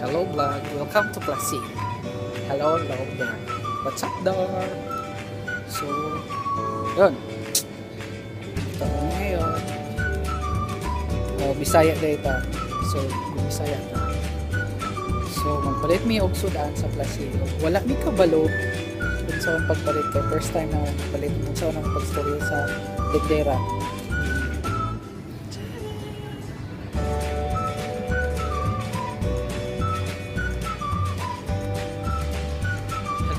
Hello vlog, welcome to Plasi. Hello there. What's up there? So, yun. Ito ko ngayon. Bisaya data. So, Bisaya na. So, magpalit mi og sudan sa Plasi. Wala mi kabalo. Kung saan pagpalit ko. First time na magpalit. Kung saan ang pag-story sa Degdera.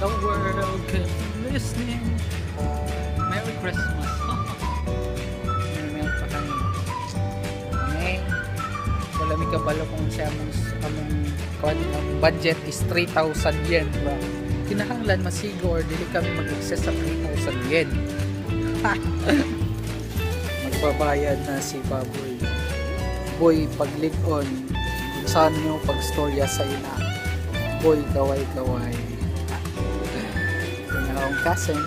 Hello world, keep listening. Merry Christmas. May pa kami. Okay. Wala mi kabalo kung siya among budget is 3,000 yen. Ba? Kinahanglan masigo or dili kami mag-excess sa 3,000 yen. Magbabayad na si Baboy. Boy, paglig-on. Kung saan nyo pagstorya sa ina. Boy, kaway-kaway. Ang kasen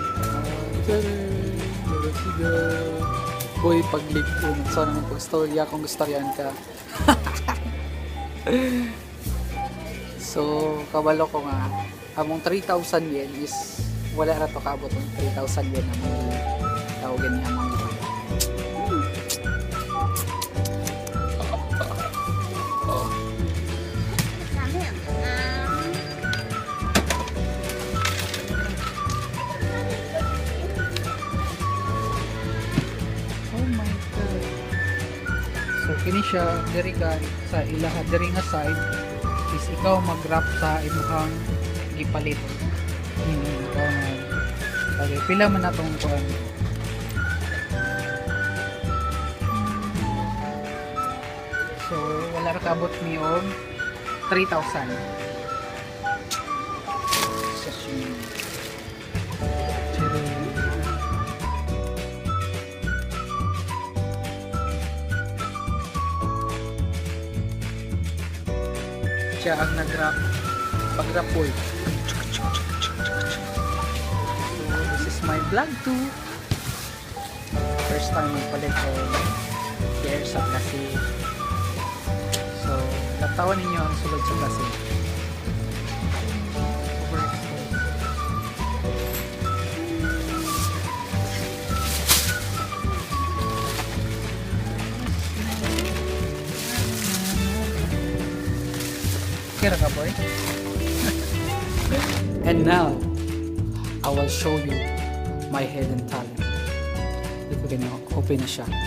boy paglig ko sana ng pagstorya kung gustoryan ka. So kabalo ko nga among 3,000 yen is wala na to kaabot ng 3,000 yen among tawagin niya among kini siya diri ka sa ilaha diri nga side is ikaw mag-wrap sa imong gipalit. Ikaw na okay, pila man natong kuan. So wala ra kaabot mi og 3,000. Siya ang nag-wrap pag-wrap boy. So this is my vlog too. First time magpalit ko hair sa Plasi. So natawan ninyo ang sulod sa Plasi. Kira ka boy? And now I will show you my hidden talent. Hindi ko ganyan, open na siya. Oh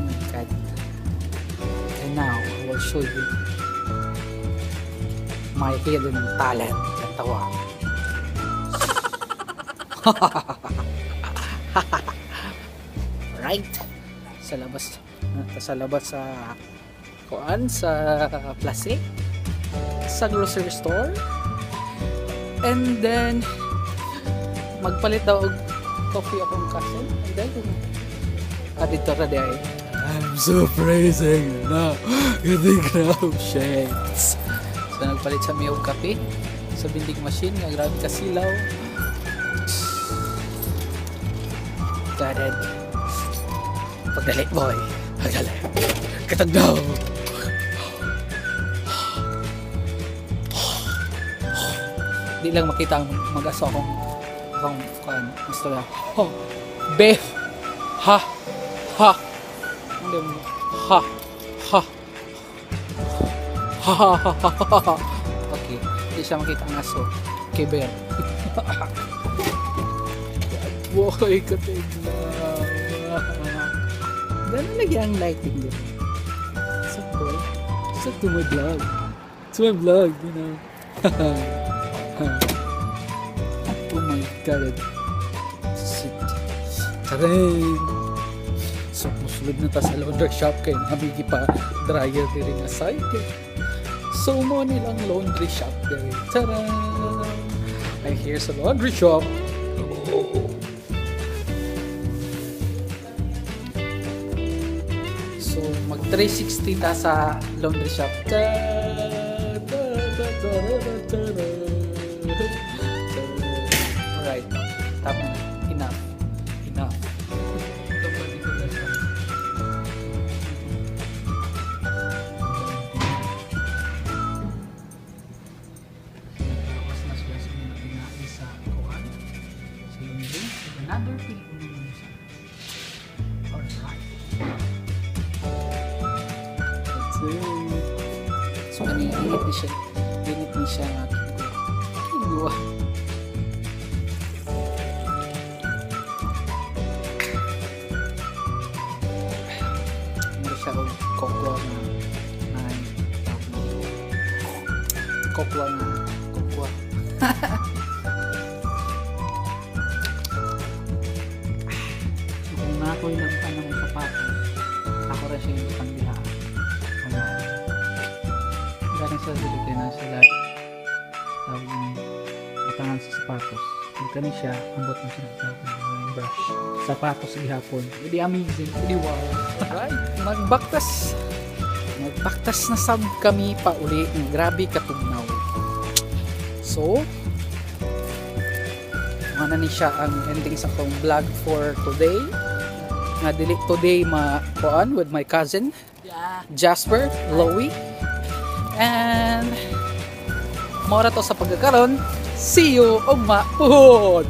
my god. And now I will show you my hidden talent. Ang tawa. Right? Sa labas sa kuan sa Plasi sa grocery store, and then magpalit daw og coffee akong cousin, and then dito ra day I'm so praising now getting crowd shades. So nagpalit sa mi og kape sa vending machine nga grabe ka silaw. Gadad pagdali boy, pagdali katagdaw. Di lang makita ang mag-aso akong gusto na bef ha ha hindi mo ha ha ha ha ha ha. Okay, di siya makita ang aso okay bear. Boy katigla gano'n lagi ang lighting din sa boy sa to my vlog, you know. Oh my god. Shit. Taray. So musulod na ta sa laundry shop kay nabigi pa dryer diri nga side. So mo nilang laundry shop diri. Tara. Ay here sa laundry shop. So mag 360 ta sa laundry shop. Alright, tama na. Enough. So kani init ni siya. Init ni siya nga kigwa. Ano siya og kokwa na ay kokwa na kokwa. So kung nakoy lang ka ng sapatos, ako rin siya yung pangbihaan. Galing sa Pilipinas na sila tawag ni batangan sa sapatos. Dito na siya, ambot mo siya sa brush. Sapatos gihapon. Hindi amazing, hindi wow. Right, magbaktas na sab kami pa uli. Grabe katugnaw. So, ano ni siya ang ending sa kong vlog for today. Nga dili today ma-kuan with my cousin Jasper, Lowy. And mora to sa pagkakaroon. See you ugma. Puhon.